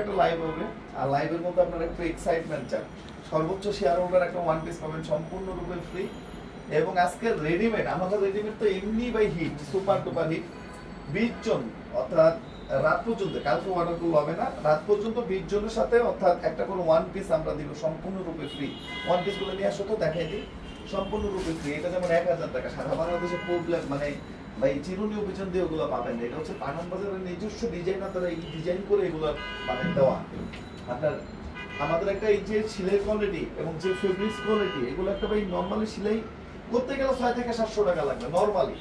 একটা লাইভ হবে আর লাইভের মধ্যে আপনারা একটু এক্সাইটমেন্ট চান। সর্বোচ্চ শেয়ার হোল্ডার একটা ওয়ান পিস পাবেন সম্পূর্ণরূপে ফ্রি। এবং আজকে রেডিমেড, আমাদের রেডিমেড তো এমনি বাই হিট, সুপার ডুপার হিট। 20 জন অর্থাৎ রাত পর্যন্ত, কালকে অর্ডার করলে হবে না, রাত পর্যন্ত 20 জনের সাথে অর্থাৎ একটা কোনো ওয়ান পিস আমরা দিব সম্পূর্ণরূপে ফ্রি। ওয়ান পিস গুলো নিয়ে আসো তো দেখাই দিই, সম্পূর্ণরূপে ফ্রি। এটা যেমন 1000 টাকা, সারা বাংলাদেশে প্রবলেম মানে ভাই চিরুনি অভিযান দিয়ে ওগুলো পাবেন। এটা হচ্ছে পাঠান বাজারের নিজস্ব ডিজাইনার, তারা এই ডিজাইন করে এগুলো মানে দেওয়া আপনার। আমাদের একটা এই যে সেলাই কোয়ালিটি এবং যে ফেব্রিক্স কোয়ালিটি, এগুলো একটা ভাই নরমালি সেলাই করতে গেলে 6 থেকে 700 টাকা লাগবে নরমালি।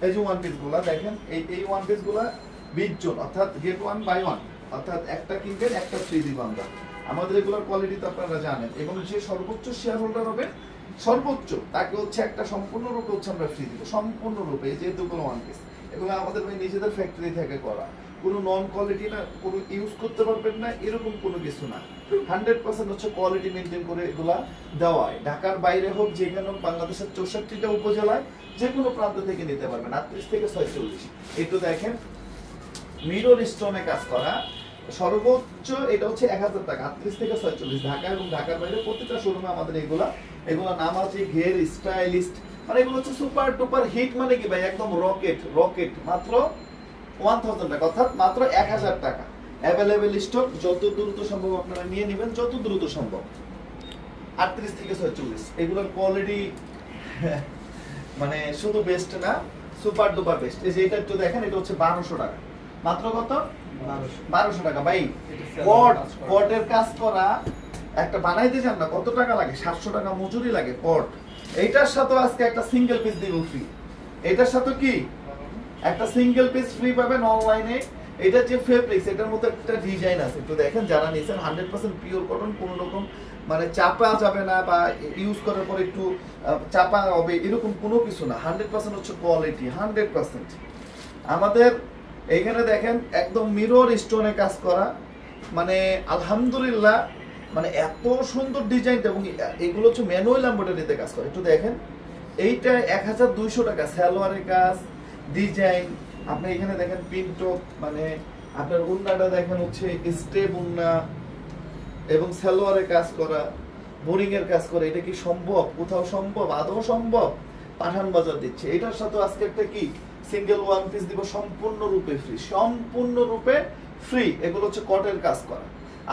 এই যে ওয়ান পিস গুলা দেখেন, এই ওয়ান পিস গুলা 20 জন অর্থাৎ গেট 1 বাই 1 অর্থাৎ একটা কিনবেন একটা ফ্রি দিব আমরা। আমাদের এগুলোর কোয়ালিটি তো আপনারা জানেন। এবং যে সর্বোচ্চ শেয়ার হোল্ডার হবে সর্বোচ্চ, তাকে হচ্ছে একটা সম্পূর্ণরূপে হচ্ছে আমরা ফ্রি দিব সম্পূর্ণরূপে। এই যে দুগুলো ওয়ান পিস, এগুলো আমাদের ভাই নিজেদের ফ্যাক্টরি থেকে করা, কোনো নন কোয়ালিটি না, কোনো ইউজ করতে পারবেন না এরকম কোনো কিছু না। 100% হচ্ছে কোয়ালিটি মেনটেন করে এগুলা দেওয়া হয়। ঢাকার বাইরে হোক, যেখানে হোক, বাংলাদেশের 64টা উপজেলায় যে কোনো প্রান্ত থেকে নিতে পারবেন। 38 থেকে 46 একটু দেখেন, মিরর স্টোনে কাজ করা, সর্বোচ্চ এটা হচ্ছে 1000 টাকা। 38 থেকে 46 ঢাকা এবং ঢাকার বাইরে প্রত্যেকটা শোরুমে আমাদের এগুলা নাম আছে ঘের স্টাইলিস্ট। মানে এগুলো হচ্ছে সুপার টুপার হিট। মানে কি ভাই একদম রকেট রকেট। মাত্র 1000 টাকা অর্থাৎ মাত্র 1000 টাকা। অ্যাভেলেবেল স্টক, যত দ্রুত সম্ভব আপনারা নিয়ে নেবেন, যত দ্রুত সম্ভব। 38 থেকে 46 এগুলোর কোয়ালিটি মানে শুধু বেস্ট না, সুপার ডুপার বেস্ট। এই যে এটা একটু দেখেন, এটা হচ্ছে 1200 টাকা। মাত্র কত? 1200 টাকা। ভাই কটের কাজ করা একটা বানাইতে যান না কত টাকা লাগে? 700 টাকা মজুরি লাগে কট। এইটার সাথে আজকে একটা সিঙ্গেল পিস দিব ফ্রি। এটার সাথে কি একটা সিঙ্গেল পিস ফ্রি পাবেন অনলাইনে। এটা যে ফেব্রিক্স, এটার মধ্যে একটা ডিজাইন আছে, একটু দেখেন। যারা নিছেন 100% পিওর কটন, কোনো রকম মানে চাপা যাবে না বা ইউজ করার পর একটু চাপা হবে এরকম কোনো কিছু না। 100% হচ্ছে কোয়ালিটি 100%। আমাদের এইখানে দেখেন একদম মিরর স্টোনে কাজ করা, মানে আলহামদুলিল্লাহ, মানে এত সুন্দর ডিজাইন। এবং এগুলো হচ্ছে ম্যানুয়াল এমব্রয়ডারিতে কাজ করে। একটু দেখেন, এইটা 1200 টাকা। সালোয়ারের কাজ, ডিজাইন, আপনি এখানে দেখেন পিন্টো, মানে আপনার উন্নাটা দেখেন হচ্ছে স্টেপ উন্না এবং সালোয়ারের কাজ করা, বোরিং এর কাজ করে। এটা কি সম্ভব? কোথাও সম্ভব? আদৌ সম্ভব? পাঠান বাজার দিচ্ছে। এটার সাথে আজকে একটা কি সিঙ্গেল ওয়ান পিস দিব সম্পূর্ণরূপে ফ্রি, সম্পূর্ণরূপে ফ্রি। এগুলো হচ্ছে কটের কাজ করা।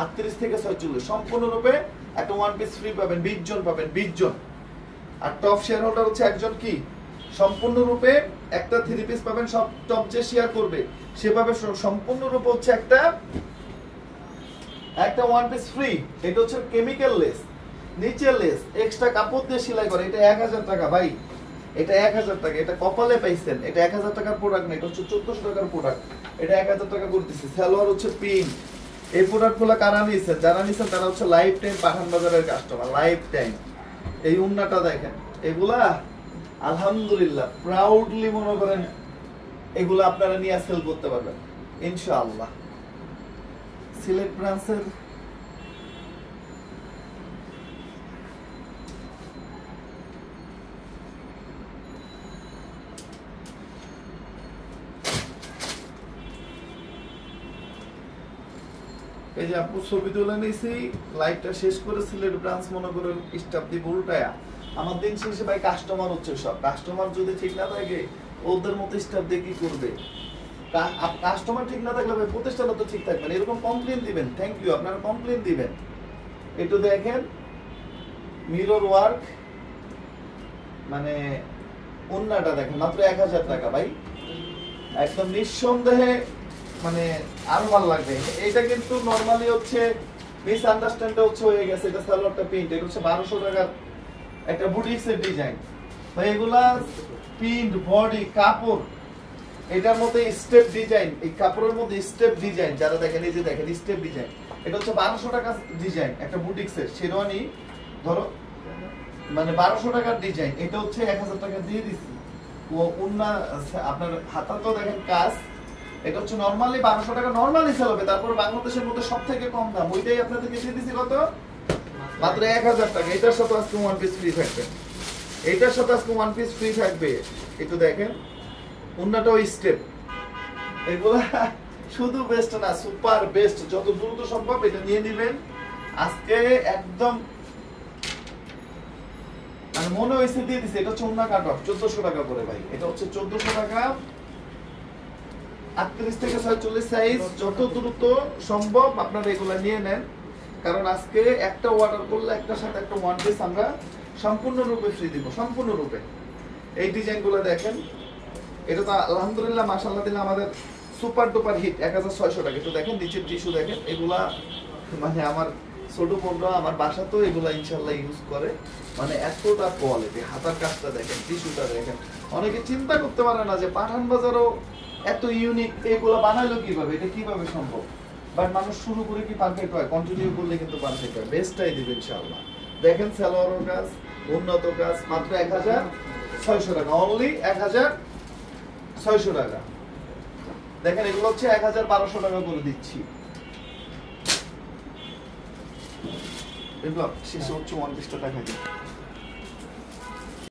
38 থেকে 46 সম্পূর্ণরূপে একটা ওয়ান পিস ফ্রি পাবেন। 20 জন পাবেন, 20 জন। আর টপ শেয়ার হোল্ডার হচ্ছে একজন কি সম্পূর্ণরূপে একটা থ্রি পিস পাবেন। সব টপ যে শেয়ার করবে সেভাবে সম্পূর্ণরূপে হচ্ছে একটা ওয়ান পিস ফ্রি। এটা হচ্ছে কেমিক্যাল লেস, নিচে লেস, এক্সট্রা কাপড় দিয়ে সেলাই করে। এটা 1000 টাকা ভাই, এটা 1000 টাকা। এটা কপালে পাইছেন। এটা 1000 টাকার প্রোডাক্ট না, এটা হচ্ছে 1400 টাকার প্রোডাক্ট। এটা 1000 টাকা করতেছি। সালোয়ার হচ্ছে পিঙ্ক। এই প্রোডাক্টগুলো কারা নিয়েছেন? যারা নিয়েছেন তারা হচ্ছে লাইফ টাইম পাঠান বাজারের কাস্টমার, লাইফ টাইম। এই উন্নাটা দেখেন, এগুলা আলহামদুলিল্লাহ প্রাউডলি মনে করেন এগুলো আপনারা নিয়ে সেল করতে পারবেন ইনশাআল্লাহ। সিলেট ব্রাঞ্চের এই যে আপু ছবি তুলে নিয়েছি, লাইভটা শেষ করে সিলেট ব্রাঞ্চ মনে করেন স্টাফ দিব উল্টায়া। আমার দিন শেষে ভাই কাস্টমার হচ্ছে সব। কাস্টমার যদি ঠিক না থাকে ওদের মতো স্টাফ দিয়ে কি করবে? কাস্টমার ঠিক না থাকলে ভাই প্রতিষ্ঠানও তো ঠিক থাকবে না। এরকম কমপ্লেন দিবেন, থ্যাংক ইউ, আপনারা কমপ্লেন দিবেন। একটু দেখেন মিরর ওয়ার্ক, মানে ওন্নাটা দেখেন মাত্র 1000 টাকা ভাই। একদম নিঃসন্দেহে মানে আরো ভালো লাগবে। এটা কিন্তু নরমালি হচ্ছে মিস আন্ডারস্ট্যান্ড হচ্ছে হয়ে গেছে। এটা সালোয়ারটা প্রিন্ট, এটা হচ্ছে 1200 টাকার একটা বুটিক্সের ডিজাইন ভাই। এগুলা প্রিন্ট, বডি, কাপড়, এটার মধ্যে স্টেপ ডিজাইন, এই কাপড়ের মধ্যে স্টেপ ডিজাইন যারা দেখেন, এই যে দেখেন স্টেপ ডিজাইন। এটা হচ্ছে 1200 টাকা ডিজাইন, একটা বুটিক্সের শেরওয়ানি ধরো, মানে 1200 টাকার ডিজাইন। এটা হচ্ছে 1000 টাকা দিয়ে দিচ্ছি। ও উন্না আপনার হাতাতেও দেখেন কাজ। এটা হচ্ছে নরমালি 1200 টাকা নরমালি সেল হবে। তারপর বাংলাদেশের মধ্যে সবথেকে কম দাম, ওইটাই আপনাদেরকে দিয়ে দিছি কত? মাত্র 1000 টাকা। এটার সাথে আজকে ওয়ান পিস ফ্রি থাকবে। এটার সাথে আজকে ওয়ান পিস ফ্রি থাকবে। একটু দেখেন উন্নাটাও স্টেপ, এগুলা শুধু বেস্ট না, সুপার বেস্ট, যত দ্রুত সম্ভব এটা নিয়ে নেবেন আজকে একদম। মানে মনে হয়েছে দিয়ে দিছে। এটা হচ্ছে ওন্না কাট অফ 1400 টাকা করে ভাই, এটা হচ্ছে 1400 টাকা। 38 থেকে 46 সাইজ, যত দ্রুত সম্ভব আপনারা এগুলা নিয়ে নেন, কারণ আজকে একটা অর্ডার করলে একটার সাথে একটা ওয়ান পিস আমরা সম্পূর্ণরূপে ফ্রি দিব, সম্পূর্ণরূপে। এই ডিজাইনগুলো দেখেন, এটা তো আলহামদুলিল্লাহ মাশাআল্লাহ দিলে আমাদের সুপার ডুপার হিট 1600 টাকা। একটু দেখেন নিচের টিস্যু দেখেন, এগুলা মানে আমার ছোট বোনরা আমার বাসাতেও এগুলা ইনশাআল্লাহ ইউজ করে। মানে এতটা কোয়ালিটি, হাতার কাজটা দেখেন, টিস্যুটা দেখেন। অনেকে চিন্তা করতে পারে না যে পাঠান বাজারও এত ইউনিক, এগুলো বানাইলো কিভাবে, এটা কিভাবে সম্ভব। বাট মানুষ শুরু করে কি পারফেক্ট হয়, কন্টিনিউ করলে কিন্তু পারফেক্ট হয়। বেস্টটাই দিবে ইনশাআল্লাহ। দেখেন সালোয়ারের কাজ, উন্নত কাজ, মাত্র 1600 টাকা, অনলি 1600 টাকা। দেখেন এগুলো হচ্ছে 1200 টাকা করে দিচ্ছি। এগুলো শেষে হচ্ছে 1 পিসটা টাকা দিই।